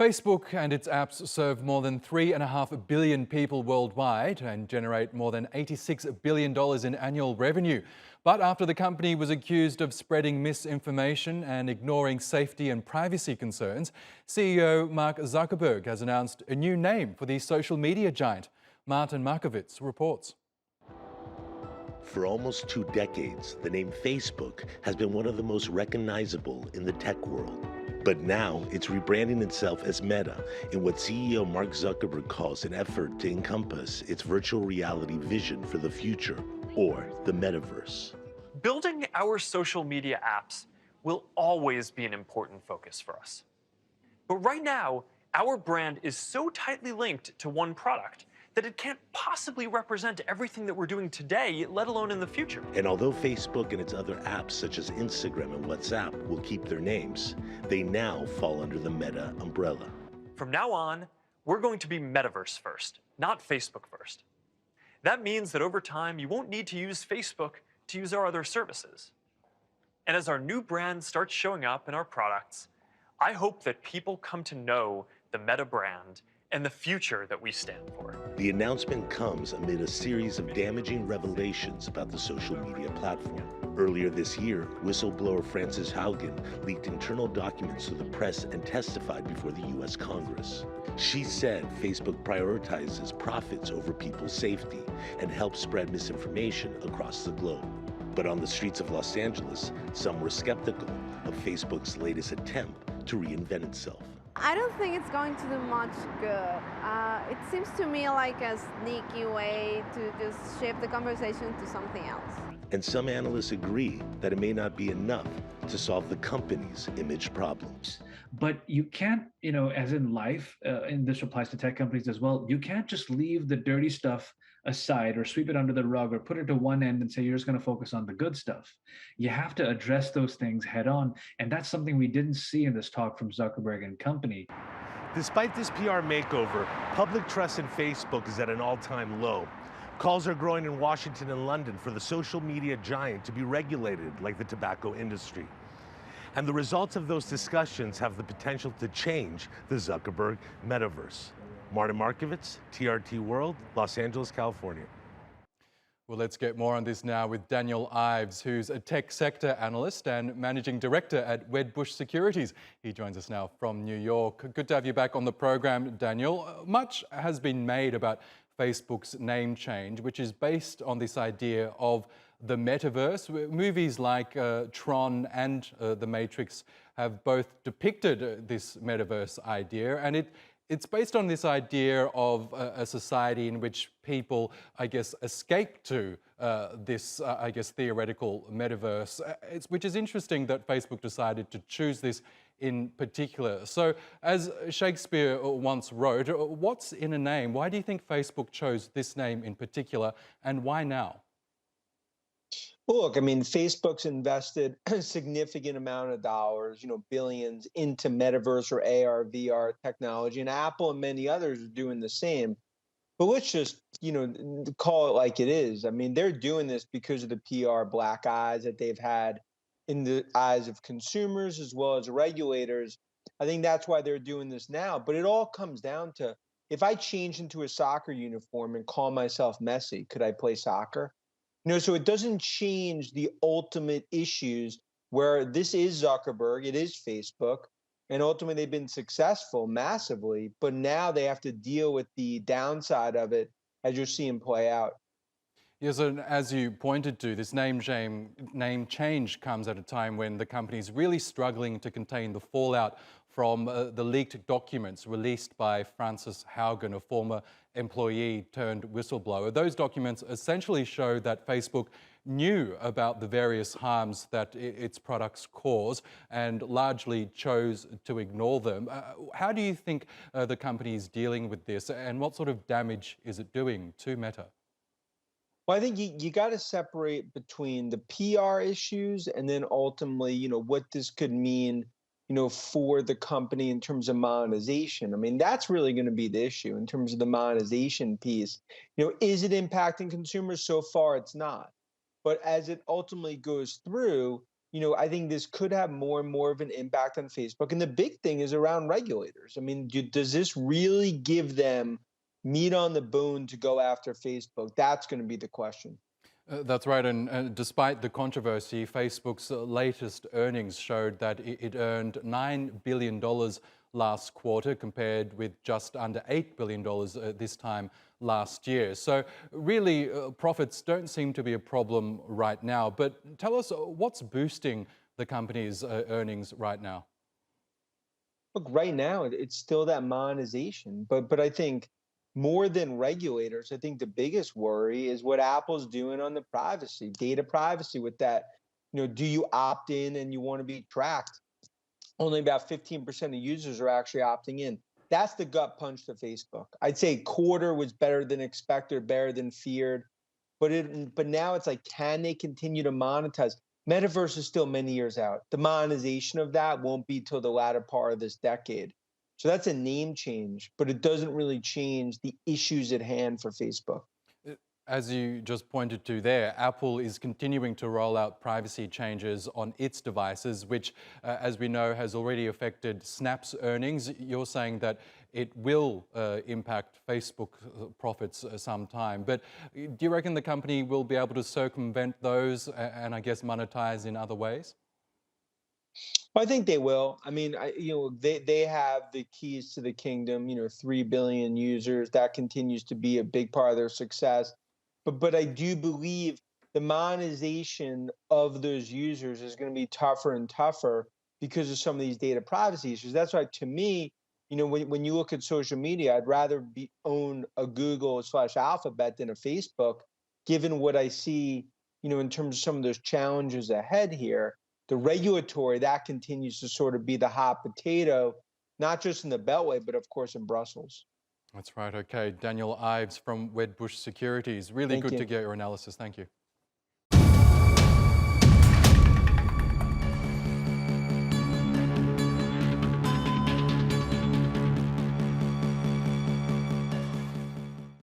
Facebook and its apps serve more than 3.5 billion people worldwide and generate more than $86 billion in annual revenue. But after the company was accused of spreading misinformation and ignoring safety and privacy concerns, CEO Mark Zuckerberg has announced a new name for the social media giant. Martin Markovits reports. For almost 2 decades, the name Facebook has been one of the most recognizable in the tech world. But now it's rebranding itself as Meta in what CEO Mark Zuckerberg calls an effort to encompass its virtual reality vision for the future, or the metaverse. Building our social media apps will always be an important focus for us. But right now, our brand is so tightly linked to one product that it can't possibly represent everything that we're doing today, let alone in the future. And although Facebook and its other apps such as Instagram and WhatsApp will keep their names, they now fall under the Meta umbrella. From now on, we're going to be Metaverse first, not Facebook first. That means that over time, you won't need to use Facebook to use our other services. And as our new brand starts showing up in our products, I hope that people come to know the Meta brand and the future that we stand for. The announcement comes amid a series of damaging revelations about the social media platform. Earlier this year, whistleblower Frances Haugen leaked internal documents to the press and testified before the U.S. Congress. She said Facebook prioritizes profits over people's safety and helps spread misinformation across the globe. But on the streets of Los Angeles, some were skeptical of Facebook's latest attempt to reinvent itself. I don't think it's going to do much good. It seems to me like a sneaky way to just shift the conversation to something else. And some analysts agree that it may not be enough to solve the company's image problems. But you can't, as in life, and this applies to tech companies as well, you can't just leave the dirty stuff aside or sweep it under the rug or put it to one end and say you're just going to focus on the good stuff. You have to address those things head on. And that's something we didn't see in this talk from Zuckerberg and company. Despite this PR makeover, public trust in Facebook is at an all-time low. Calls are growing in Washington and London for the social media giant to be regulated like the tobacco industry. And the results of those discussions have the potential to change the Zuckerberg metaverse. Martin Markovits, TRT World, Los Angeles, California. Well, let's get more on this now with Daniel Ives, who's a tech sector analyst and managing director at Wedbush Securities. He joins us now from New York. Good to have you back on the program, Daniel. Much has been made about Facebook's name change, which is based on this idea of the metaverse. Movies like Tron and The Matrix have both depicted this metaverse idea, and it's based on this idea of a society in which people, escape to this, theoretical metaverse, which is interesting that Facebook decided to choose this in particular. So, as Shakespeare once wrote, what's in a name? Why do you think Facebook chose this name in particular, and why now? Well, look, I mean, Facebook's invested a significant amount of dollars, billions into metaverse or AR, VR technology, and Apple and many others are doing the same. But let's just, call it like it is. I mean, they're doing this because of the PR black eyes that they've had in the eyes of consumers as well as regulators. I think that's why they're doing this now. But it all comes down to, if I change into a soccer uniform and call myself Messi, could I play soccer? So it doesn't change the ultimate issues where this is Zuckerberg, it is Facebook, and ultimately they've been successful massively, but now they have to deal with the downside of it as you're seeing play out. Yes, and as you pointed to, this name change comes at a time when the company is really struggling to contain the fallout from the leaked documents released by Frances Haugen, a former employee turned whistleblower. Those documents essentially show that Facebook knew about the various harms that its products cause and largely chose to ignore them. How do you think the company is dealing with this, and what sort of damage is it doing to Meta? Well, I think you got to separate between the PR issues and then ultimately, what this could mean, for the company in terms of monetization. I mean, that's really going to be the issue in terms of the monetization piece. Is it impacting consumers? So far, it's not. But as it ultimately goes through, I think this could have more and more of an impact on Facebook. And the big thing is around regulators. I mean, does this really give them meat on the bone to go after Facebook? That's going to be the question. That's right, and despite the controversy, Facebook's latest earnings showed that it earned $9 billion last quarter compared with just under $8 billion this time last year. So really, profits don't seem to be a problem right now. But tell us, what's boosting the company's earnings right now? Look, right now it's still that monetization, but I think more than regulators, I think the biggest worry is what Apple's doing on the privacy, data privacy with that. Do you opt in and you want to be tracked? Only about 15% of users are actually opting in. That's the gut punch to Facebook. I'd say quarter was better than expected, better than feared. But now it's like, can they continue to monetize? Metaverse is still many years out. The monetization of that won't be till the latter part of this decade. So that's a name change, but it doesn't really change the issues at hand for Facebook. As you just pointed to there, Apple is continuing to roll out privacy changes on its devices, which, as we know, has already affected Snap's earnings. You're saying that it will impact Facebook profits sometime. But do you reckon the company will be able to circumvent those and I guess monetize in other ways? Well, I think they will. I mean, they have the keys to the kingdom. 3 billion users. That continues to be a big part of their success. But I do believe the monetization of those users is going to be tougher and tougher because of some of these data privacy issues. That's why, to me, when you look at social media, I'd rather own a Google/Alphabet than a Facebook, given what I see, in terms of some of those challenges ahead here. The regulatory, that continues to sort of be the hot potato, not just in the Beltway, but of course in Brussels. That's right. Okay. Daniel Ives from Wedbush Securities. Really Thank good you. to get your analysis. Thank you.